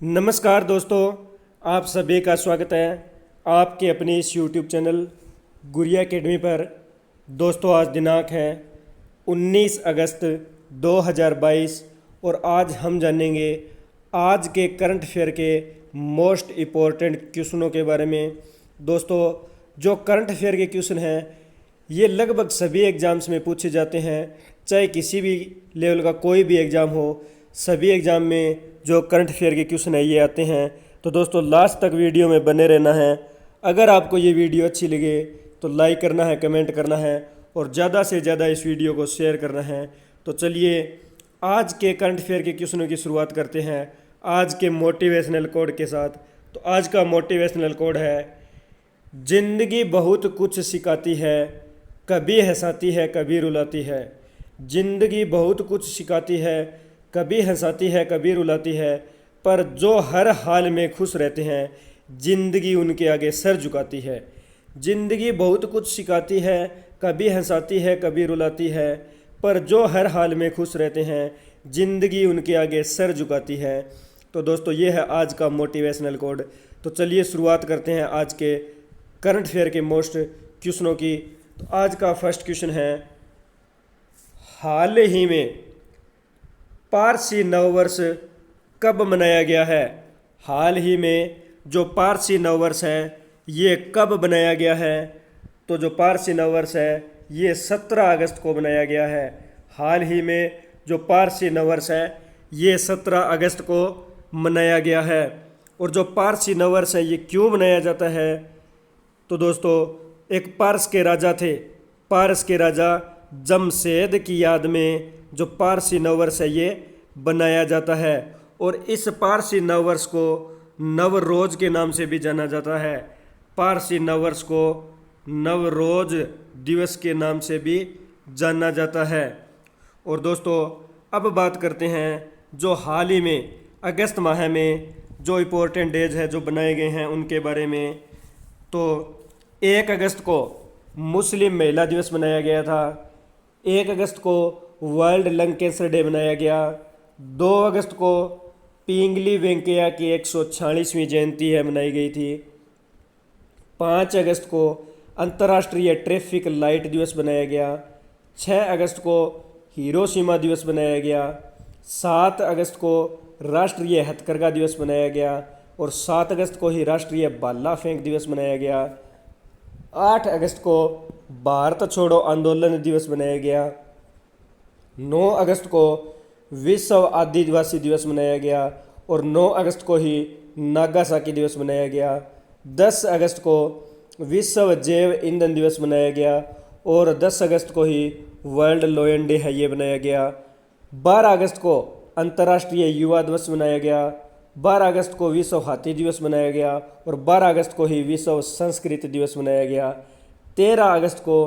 नमस्कार दोस्तों, आप सभी का स्वागत है आपके अपने इस YouTube चैनल गुरिया एकेडमी पर। दोस्तों, आज दिनांक है 19 अगस्त 2022 और आज हम जानेंगे आज के करंट अफेयर के मोस्ट इम्पोर्टेंट क्वेश्चनों के बारे में। दोस्तों, जो करंट अफेयर के क्वेश्चन हैं ये लगभग सभी एग्ज़ाम्स में पूछे जाते हैं, चाहे किसी भी लेवल का कोई भी एग्ज़ाम हो, सभी एग्ज़ाम में जो करंट अफेयर के क्वेश्चन है ये आते हैं। तो दोस्तों, लास्ट तक वीडियो में बने रहना है। अगर आपको ये वीडियो अच्छी लगे तो लाइक करना है, कमेंट करना है और ज़्यादा से ज़्यादा इस वीडियो को शेयर करना है। तो चलिए आज के करंट अफेयर के क्वेश्चनों की शुरुआत करते हैं आज के मोटिवेशनल कोड के साथ। तो आज का मोटिवेशनल कोड है, जिंदगी बहुत कुछ सिखाती है, कभी हंसाती है कभी रुलाती है। जिंदगी बहुत कुछ सिखाती है, कभी हंसाती है कभी रुलाती है, पर जो हर हाल में खुश रहते हैं जिंदगी उनके आगे सर झुकाती है। जिंदगी बहुत कुछ सिखाती है, कभी हंसाती है कभी रुलाती है, पर जो हर हाल में खुश रहते हैं जिंदगी उनके आगे सर झुकाती है। तो दोस्तों, ये है आज का मोटिवेशनल कोड। तो चलिए शुरुआत करते हैं आज के करंट अफेयर के मोस्ट क्वेश्चनों की। तो आज का फर्स्ट क्वेश्चन है, हाल ही में पारसी नववर्ष कब मनाया गया है। हाल ही में जो पारसी नववर्ष है ये कब बनाया गया है। तो जो पारसी नववर्ष है ये 17 अगस्त को बनाया गया है। हाल ही में जो पारसी नववर्ष है ये 17 अगस्त को मनाया गया है। और जो पारसी नववर्ष है ये क्यों मनाया जाता है। तो दोस्तों, एक पारस के राजा थे, पारस के राजा जमशेद की याद में जो पारसी नववर्ष है ये बनाया जाता है। और इस पारसी नववर्ष को नवरोज के नाम से भी जाना जाता है। पारसी नववर्ष को नवरोज दिवस के नाम से भी जाना जाता है। और दोस्तों, अब बात करते हैं जो हाल ही में अगस्त माह में जो इम्पोर्टेंट डेज है जो बनाए गए हैं उनके बारे में। तो 1 अगस्त को मुस्लिम महिला दिवस मनाया गया था। 1 अगस्त को वर्ल्ड लंग कैंसर डे मनाया गया। 2 अगस्त को पिंगली वेंकैया की 146वीं जयंती है मनाई गई थी। 5 अगस्त को अंतर्राष्ट्रीय ट्रैफिक लाइट दिवस बनाया गया। 6 अगस्त को हिरोशिमा दिवस बनाया गया। 7 अगस्त को राष्ट्रीय हथकरघा दिवस मनाया गया। और 7 अगस्त को ही राष्ट्रीय भाला फेंक दिवस मनाया गया। 8 अगस्त को भारत छोड़ो आंदोलन दिवस मनाया गया। 9 अगस्त को विश्व आदिवासी दिवस मनाया गया। और 9 अगस्त को ही नागासाकी दिवस मनाया गया। 10 अगस्त को विश्व जैव ईंधन दिवस मनाया गया। और 10 अगस्त को ही वर्ल्ड लोयन डे है ये बनाया गया। 12 अगस्त को अंतर्राष्ट्रीय युवा दिवस मनाया गया। 12 अगस्त को विश्व हाथी दिवस मनाया गया। और 12 अगस्त को ही विश्व संस्कृत दिवस मनाया गया। 13 अगस्त को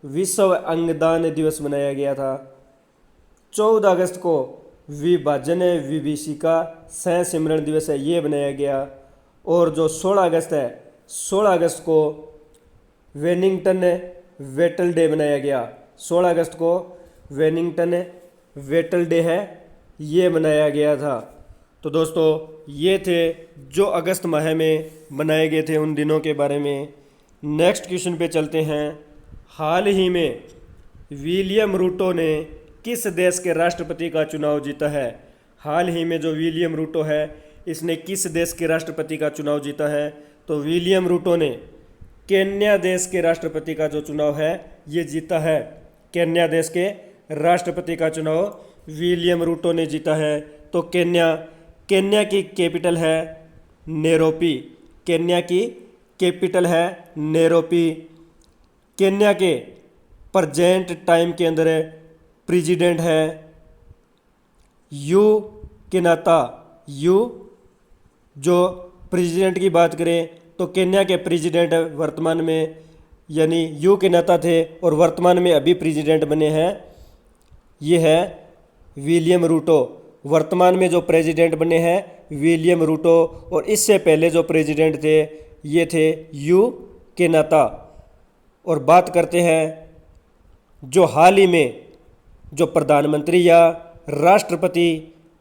विश्व अंगदान दिवस मनाया गया था। 14 अगस्त को विभाजन विभीषिका सह सिमरण दिवस है ये बनाया गया। और जो 16 अगस्त है, 16 अगस्त को वेलिंगटन वेटल डे बनाया गया। 16 अगस्त को वेलिंगटन वेटल डे है ये मनाया गया था। तो दोस्तों, ये थे जो अगस्त माह में बनाए गए थे उन दिनों के बारे में। नेक्स्ट क्वेश्चन पे चलते हैं। हाल ही में विलियम रूटो ने किस देश के राष्ट्रपति का चुनाव जीता है। हाल ही में जो विलियम रूटो है इसने किस देश के राष्ट्रपति का चुनाव जीता है। तो विलियम रूटो ने केन्या देश के राष्ट्रपति का जो चुनाव है ये जीता है। केन्या देश के राष्ट्रपति का चुनाव विलियम रूटो ने जीता है। तो केन्या की कैपिटल है नैरोबी। केन्या की कैपिटल है नैरोबी। केन्या के प्रेजेंट टाइम के अंदर प्रेसिडेंट है यू केन्यात्ता। यू जो प्रेसिडेंट की बात करें तो केन्या के प्रेसिडेंट वर्तमान में यानी यू केन्यात्ता थे और वर्तमान में अभी प्रेसिडेंट बने हैं ये है विलियम रूटो। वर्तमान में जो प्रेसिडेंट बने हैं विलियम रूटो और इससे पहले जो प्रेसिडेंट थे ये थे यू केन्यात्ता। और बात करते हैं जो हाल ही में जो प्रधानमंत्री या राष्ट्रपति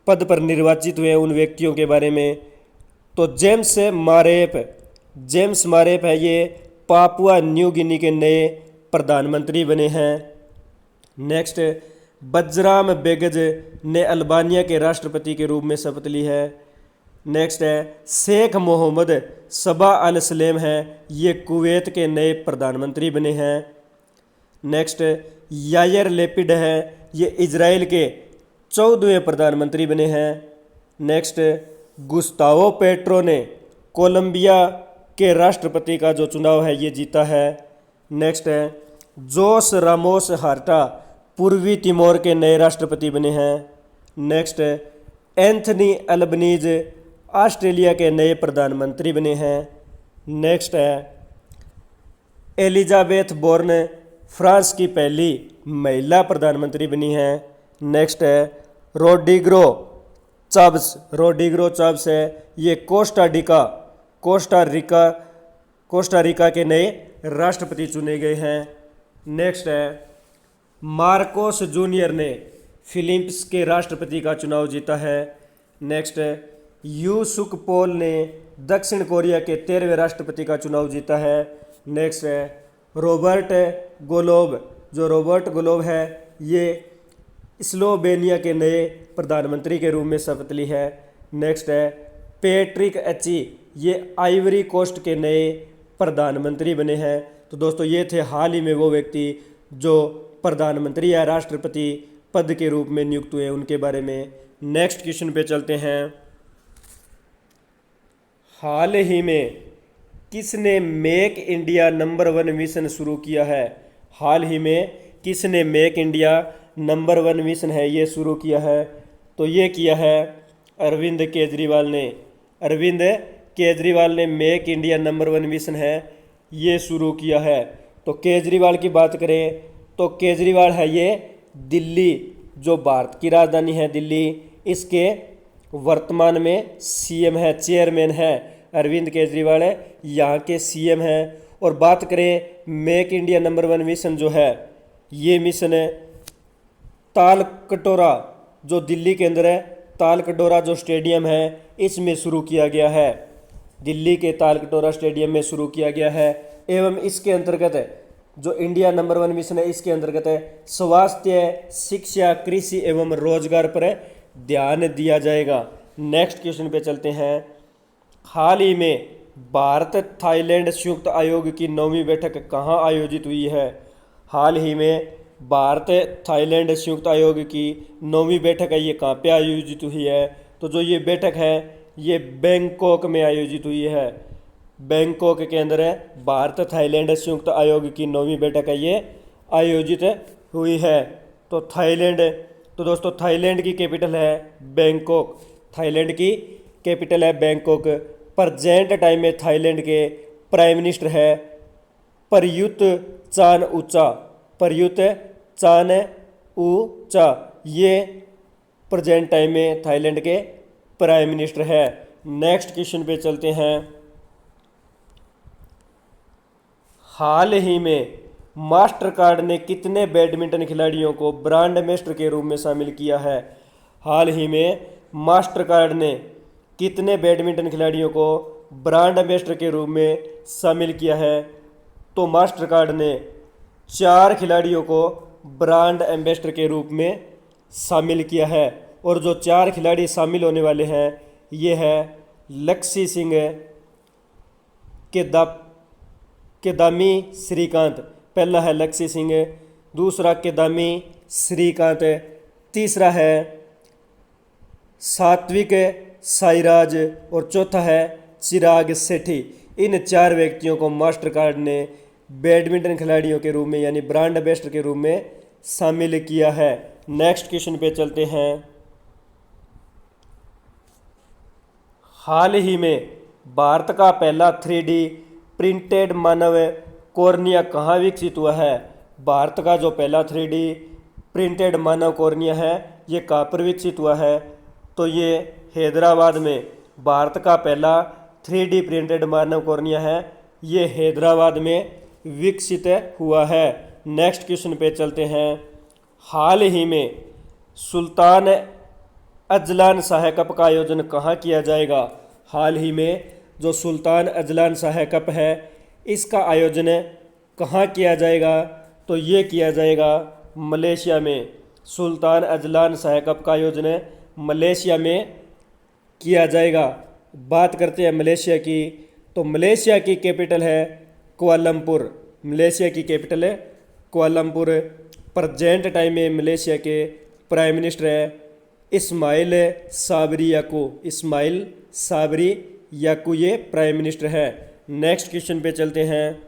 पद पर निर्वाचित हुए उन व्यक्तियों के बारे में। तो जेम्स मारेप है, ये पापुआ न्यू गिनी के नए प्रधानमंत्री बने हैं। नेक्स्ट, बजराम बेगज ने अल्बानिया के राष्ट्रपति के रूप में शपथ ली है। नेक्स्ट है शेख मोहम्मद सबा अल सलेम है, ये कुवैत के नए प्रधानमंत्री बने हैं। नेक्स्ट, यायर लेपिड है, ये इजराइल के 14वें प्रधानमंत्री बने हैं। नेक्स्ट, गुस्तावो पेट्रो ने कोलंबिया के राष्ट्रपति का जो चुनाव है ये जीता है। नेक्स्ट है जोस रामोस हार्टा पूर्वी तिमोर के नए राष्ट्रपति बने हैं। नेक्स्ट, एंथनी अल्बनीज ऑस्ट्रेलिया के नए प्रधानमंत्री बने हैं। नेक्स्ट है एलिजाबेथ बोर्न फ्रांस की पहली महिला प्रधानमंत्री बनी हैं। नेक्स्ट है रोड्रिगो चाव्स है, ये कोस्टा रिका के नए राष्ट्रपति चुने गए हैं। नेक्स्ट है मार्कोस जूनियर ने फिलीपींस के राष्ट्रपति का चुनाव जीता है। नेक्स्ट है यू सुक पोल ने दक्षिण कोरिया के 13वें राष्ट्रपति का चुनाव जीता है। नेक्स्ट है रॉबर्ट गोलोब है, ये स्लोवेनिया के नए प्रधानमंत्री के रूप में शपथ ली है। नेक्स्ट है पैट्रिक एची, ये आइवरी कोस्ट के नए प्रधानमंत्री बने हैं। तो दोस्तों ये थे हाल ही में वो व्यक्ति जो प्रधानमंत्री या राष्ट्रपति पद के रूप में नियुक्त हुए उनके बारे में। नेक्स्ट क्वेश्चन पे चलते हैं। हाल ही में किसने मेक इंडिया नंबर 1 मिशन शुरू किया है? हाल ही में किसने मेक इंडिया नंबर 1 मिशन है ये शुरू किया है? तो ये किया है अरविंद केजरीवाल ने मेक इंडिया नंबर 1 मिशन है ये शुरू किया है। तो केजरीवाल की बात करें तो केजरीवाल है ये दिल्ली, जो भारत की राजधानी है दिल्ली, इसके वर्तमान में सीएम है, चेयरमैन है अरविंद केजरीवाल है, यहाँ के सीएम हैं। और बात करें मेक इंडिया नंबर 1 मिशन जो है, ये मिशन है तालकटोरा जो दिल्ली के अंदर है, तालकटोरा जो स्टेडियम है इसमें शुरू किया गया है, दिल्ली के तालकटोरा स्टेडियम में शुरू किया गया है। एवं इसके अंतर्गत जो इंडिया नंबर 1 मिशन है इसके अंतर्गत स्वास्थ्य, शिक्षा, कृषि एवं रोजगार पर ध्यान दिया जाएगा। नेक्स्ट क्वेश्चन पे चलते हैं। हाल ही में भारत थाईलैंड संयुक्त आयोग की 9वीं बैठक कहाँ आयोजित हुई है? हाल ही में भारत थाईलैंड संयुक्त आयोग की 9वीं बैठक है ये कहाँ पे आयोजित हुई है? तो जो ये बैठक है ये बैंकॉक में आयोजित हुई है। बैंकॉक के अंदर है भारत थाईलैंड संयुक्त आयोग की 9वीं बैठक है ये आयोजित हुई है। तो दोस्तों थाईलैंड की कैपिटल है बैंकॉक, थाईलैंड की कैपिटल है बैंकॉक। प्रेजेंट टाइम में थाईलैंड के प्राइम मिनिस्टर है प्रयुत चान ऊचा, ये प्रेजेंट टाइम में थाईलैंड के प्राइम मिनिस्टर है। नेक्स्ट क्वेश्चन पे चलते हैं। हाल ही में मास्टर कार्ड ने कितने बैडमिंटन खिलाड़ियों को ब्रांड एम्बेसडर के रूप में शामिल किया है? हाल ही में मास्टर कार्ड ने कितने बैडमिंटन खिलाड़ियों को ब्रांड एम्बेसडर के रूप में शामिल किया है? तो मास्टर कार्ड ने 4 खिलाड़ियों को ब्रांड एम्बेसडर के रूप में शामिल किया है। और जो 4 खिलाड़ी शामिल होने वाले हैं ये है लक्ष्य सिंह, केदामी श्रीकांत, पहला है लक्ष्य सिंह, दूसरा केदामी श्रीकांत, तीसरा है सात्विक साईराज और चौथा है चिराग सेठी। इन 4 व्यक्तियों को मास्टर कार्ड ने बैडमिंटन खिलाड़ियों के रूप में यानी ब्रांड एम्बेसडर के रूप में शामिल किया है। नेक्स्ट क्वेश्चन पे चलते हैं। हाल ही में भारत का पहला 3D प्रिंटेड मानव कॉर्निया कहाँ विकसित हुआ है? भारत का जो पहला 3D प्रिंटेड मानव कॉर्निया है ये कहाँ पर विकसित हुआ है? तो ये हैदराबाद में भारत का पहला 3D प्रिंटेड मानव कॉर्निया है, ये हैदराबाद में विकसित हुआ है। नेक्स्ट क्वेश्चन पे चलते हैं। हाल ही में सुल्तान अजलान शाह कप का आयोजन कहाँ किया जाएगा? हाल ही में जो सुल्तान अजलान शाह कप है इसका आयोजन कहाँ किया जाएगा? तो ये किया जाएगा मलेशिया में। सुल्तान अजलान शाह कप का आयोजन मलेशिया में किया जाएगा। बात करते हैं मलेशिया की, तो मलेशिया की कैपिटल है कुआलालंपुर। मलेशिया की कैपिटल है कुआलालंपुर। प्रेजेंट टाइम में मलेशिया के प्राइम मिनिस्टर है इस्माइल साबरी याकू। इस्माइल साबरी याकू ये प्राइम मिनिस्टर है। नेक्स्ट क्वेश्चन पे चलते हैं।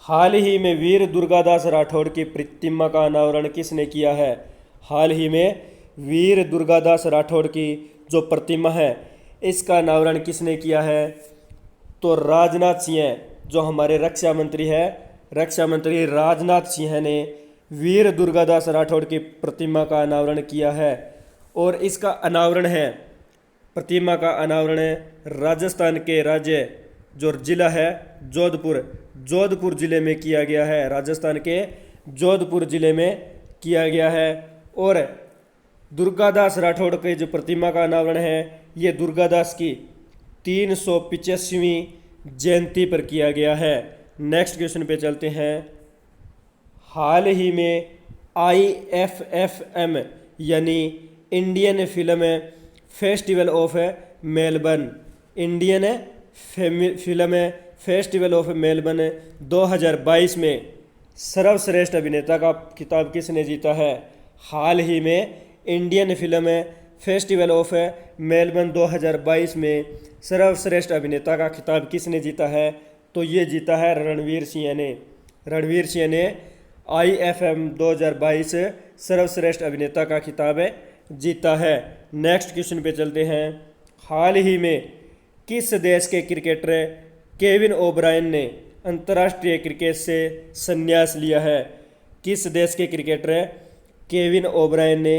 हाल ही में वीर दुर्गादास राठौड़ की प्रतिमा का अनावरण किसने किया है? हाल ही में वीर दुर्गादास राठौड़ की जो प्रतिमा है इसका अनावरण किसने किया है? तो राजनाथ सिंह, जो हमारे रक्षा मंत्री है, रक्षा मंत्री राजनाथ सिंह ने वीर दुर्गादास राठौड़ की प्रतिमा का अनावरण किया है। और इसका अनावरण है, प्रतिमा का अनावरण राजस्थान के राज्य जो जिला है जोधपुर, जोधपुर जिले में किया गया है। राजस्थान के जोधपुर जिले में किया गया है। और दुर्गादास राठौड़ की जो प्रतिमा का अनावरण है ये दुर्गादास की 385वीं जयंती पर किया गया है। नेक्स्ट क्वेश्चन पे चलते हैं। हाल ही में IFFM यानी Indian film festival of Melbourne, Indian film festival of Melbourne 2022 में सर्वश्रेष्ठ अभिनेता का खिताब किसने जीता है? हाल ही में Indian film festival of Melbourne 2022 में सर्वश्रेष्ठ अभिनेता का खिताब किसने जीता है? तो ये जीता है रणवीर सिंह ने। रणवीर सिंह ने IFM 2022 सर्वश्रेष्ठ अभिनेता का खिताब जीता है। नेक्स्ट क्वेश्चन पे चलते हैं। हाल ही में किस देश के क्रिकेटर केविन ओब्रायन ने अंतर्राष्ट्रीय क्रिकेट से संन्यास लिया है? किस देश के क्रिकेटर केविन ओब्रायन ने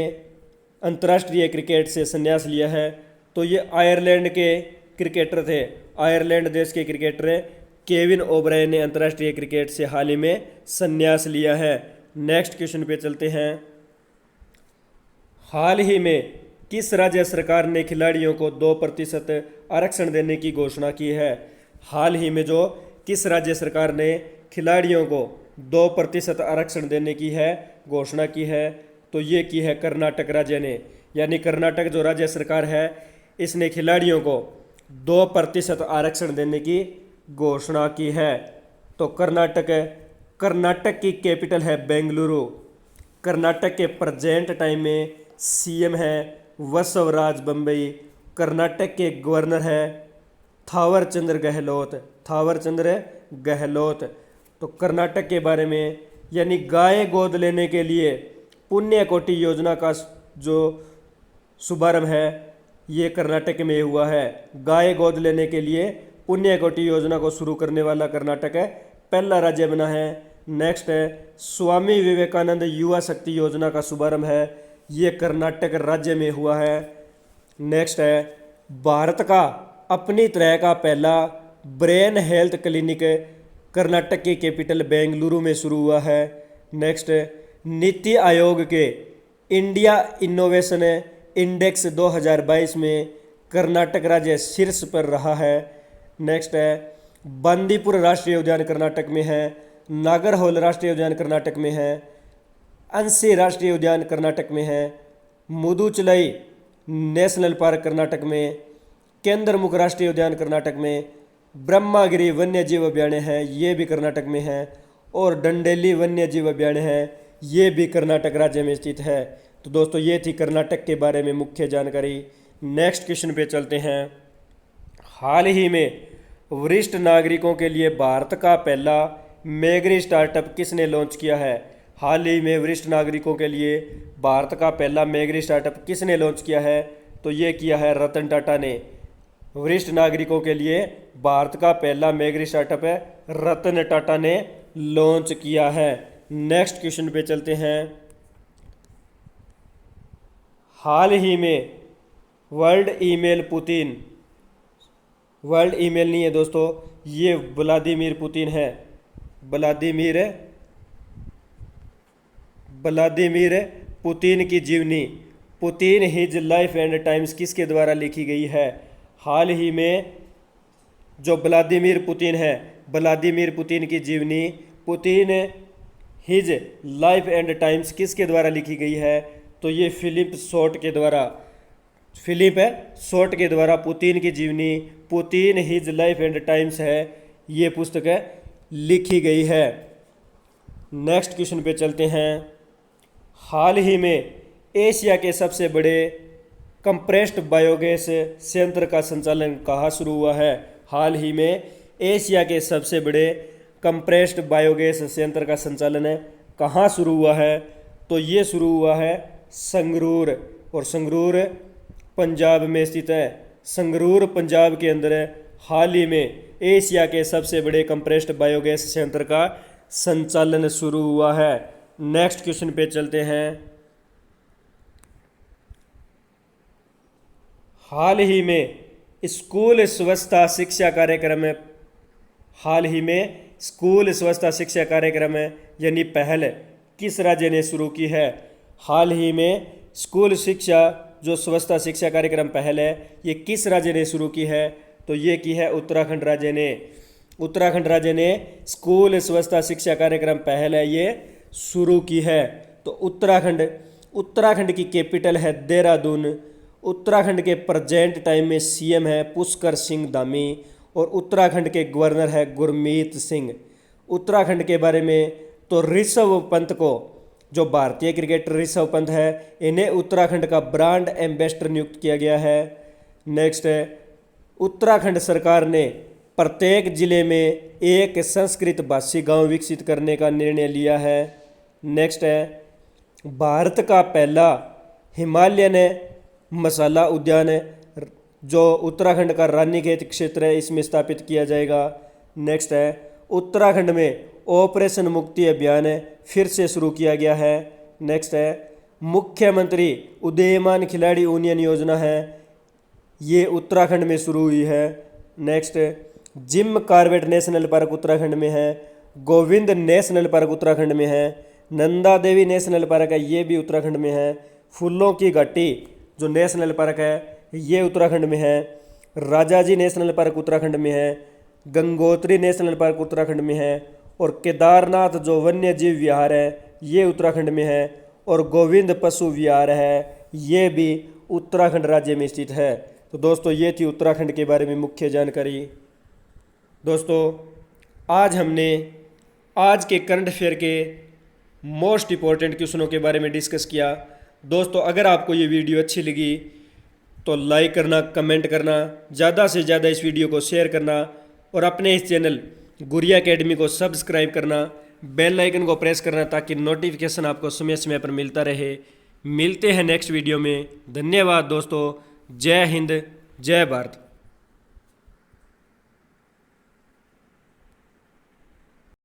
अंतर्राष्ट्रीय क्रिकेट से संन्यास लिया है? तो ये आयरलैंड के क्रिकेटर थे। आयरलैंड देश के क्रिकेटर केविन ओब्रायन ने अंतर्राष्ट्रीय क्रिकेट से हाल ही में संन्यास लिया है। नेक्स्ट क्वेश्चन पे चलते हैं। हाल ही में किस राज्य सरकार ने खिलाड़ियों को 2% आरक्षण देने की घोषणा की है? हाल ही में जो किस राज्य सरकार ने खिलाड़ियों को 2% आरक्षण देने की है घोषणा की है? तो ये की है कर्नाटक राज्य ने। यानी कर्नाटक जो राज्य सरकार है इसने खिलाड़ियों को 2% आरक्षण देने की घोषणा की है। तो कर्नाटक की कैपिटल है बेंगलुरु। कर्नाटक के प्रेजेंट टाइम में CM है वसवराज बम्बई। कर्नाटक के गवर्नर है थावरचंद्र गहलोत। थावरचंद्र गहलोत। तो कर्नाटक के बारे में, यानी गाय गोद लेने के लिए पुण्य कोटि योजना का जो शुभारंभ है ये कर्नाटक में हुआ है। गाय गोद लेने के लिए पुण्य कोटि योजना को शुरू करने वाला कर्नाटक पहला राज्य बना है। नेक्स्ट है स्वामी विवेकानंद युवा शक्ति योजना का शुभारंभ है, ये कर्नाटक राज्य में हुआ है। नेक्स्ट है भारत का अपनी तरह का पहला ब्रेन हेल्थ क्लिनिक कर्नाटक की कैपिटल बेंगलुरु में शुरू हुआ है। नेक्स्ट नीति आयोग के इंडिया इनोवेशन इंडेक्स 2022 में कर्नाटक राज्य शीर्ष पर रहा है। नेक्स्ट है बंदीपुर राष्ट्रीय उद्यान कर्नाटक में है। नागरहोल राष्ट्रीय उद्यान कर्नाटक में है। अंसी राष्ट्रीय उद्यान कर्नाटक में है। मुदुचलई नेशनल पार्क कर्नाटक में। केंद्रमुख राष्ट्रीय उद्यान कर्नाटक में। ब्रह्मागिरी वन्य जीव अभयारण्य है, ये भी कर्नाटक में है। और डंडेली वन्य जीव अभयारण्य है, ये भी कर्नाटक राज्य में स्थित है। तो दोस्तों ये थी कर्नाटक के बारे में मुख्य जानकारी। नेक्स्ट क्वेश्चन पे चलते हैं। हाल ही में वरिष्ठ नागरिकों के लिए भारत का पहला मेग्री स्टार्टअप किसने लॉन्च किया है? हाल ही में वरिष्ठ नागरिकों के लिए भारत का पहला मेग्री स्टार्टअप किसने लॉन्च किया है? तो ये किया है रतन टाटा ने। वरिष्ठ नागरिकों के लिए भारत का पहला मेग्री स्टार्टअप है रतन टाटा ने लॉन्च किया है। नेक्स्ट क्वेश्चन पे चलते हैं। हाल ही में world email Putin, world email नहीं है दोस्तों, ये व्लादिमीर पुतिन है। व्लादिमीर पुतिन की जीवनी Putin his life and times किसके द्वारा लिखी गई है? हाल ही में जो व्लादिमीर पुतिन है, व्लादिमीर पुतिन की जीवनी Putin his life and times किसके द्वारा लिखी गई है? तो ये फिलिप शॉर्ट के द्वारा पुतिन की जीवनी Putin his life and times है, ये पुस्तक लिखी गई है। नेक्स्ट क्वेश्चन पे चलते हैं। हाल ही में एशिया के सबसे बड़े कंप्रेस्ड बायोगैस संयंत्र का संचालन कहाँ शुरू हुआ है? हाल ही में एशिया के सबसे बड़े कंप्रेस्ड बायोगैस संयंत्र का संचालन कहाँ शुरू हुआ है? तो ये शुरू हुआ है संगरूर, और संगरूर पंजाब में स्थित है। संगरूर पंजाब के अंदर हाल ही में एशिया के सबसे बड़े कंप्रेस्ड बायोगैस संयंत्र का संचालन शुरू हुआ है। नेक्स्ट क्वेश्चन पे चलते हैं। हाल ही में स्कूल स्वच्छता शिक्षा कार्यक्रम यानी पहल किस राज्य ने शुरू की है? हाल ही में स्कूल शिक्षा जो स्वच्छता शिक्षा कार्यक्रम पहल है, ये किस राज्य ने शुरू की है? तो ये की है उत्तराखंड राज्य ने। उत्तराखंड राज्य ने स्कूल स्वच्छता शिक्षा कार्यक्रम पहल है, ये शुरू की है। तो उत्तराखंड की कैपिटल है देहरादून। उत्तराखंड के प्रेजेंट टाइम में सीएम है पुष्कर सिंह धामी, और उत्तराखंड के गवर्नर है गुरमीत सिंह। उत्तराखंड के बारे में तो ऋषभ पंत को, जो भारतीय क्रिकेटर ऋषभ पंत है, इन्हें उत्तराखंड का ब्रांड एम्बेसडर नियुक्त किया गया है। नेक्स्ट है, उत्तराखंड सरकार ने प्रत्येक जिले में एक संस्कृत भाषी गांव विकसित करने का निर्णय लिया है। नेक्स्ट है, भारत का पहला हिमालयन मसाला उद्यान जो उत्तराखंड का रानीखेत क्षेत्र है, इसमें स्थापित किया जाएगा। नेक्स्ट है, उत्तराखंड में ऑपरेशन मुक्ति अभियान फिर से शुरू किया गया है। नेक्स्ट है, मुख्यमंत्री उदीयमान खिलाड़ी यूनियन योजना है, ये उत्तराखंड में शुरू हुई है। Next, Jim Corbett national park Uttarakhand में है। गोविंद नेशनल पार्क उत्तराखंड में है। नंदा देवी नेशनल पार्क है, ये भी उत्तराखंड में है। फूलों की घाटी जो नेशनल पार्क है, ये उत्तराखंड में है। राजाजी नेशनल पार्क उत्तराखंड में है। गंगोत्री नेशनल पार्क उत्तराखंड में है। और केदारनाथ जो वन्य जीव विहार है, ये उत्तराखंड में है। और गोविंद पशु विहार है, ये भी उत्तराखंड राज्य में स्थित है। तो दोस्तों, ये थी उत्तराखंड के बारे में मुख्य जानकारी। दोस्तों, आज हमने आज के करंट अफेयर के मोस्ट इम्पॉर्टेंट क्वेश्चनों के बारे में डिस्कस किया। दोस्तों, अगर आपको ये वीडियो अच्छी लगी तो लाइक करना, कमेंट करना, ज़्यादा से ज़्यादा इस वीडियो को शेयर करना, और अपने इस चैनल गुरिया एकेडमी को सब्सक्राइब करना, बेल आइकन को प्रेस करना, ताकि नोटिफिकेशन आपको समय समय पर मिलता रहे। मिलते हैं नेक्स्ट वीडियो में। धन्यवाद दोस्तों। जय हिंद, जय भारत।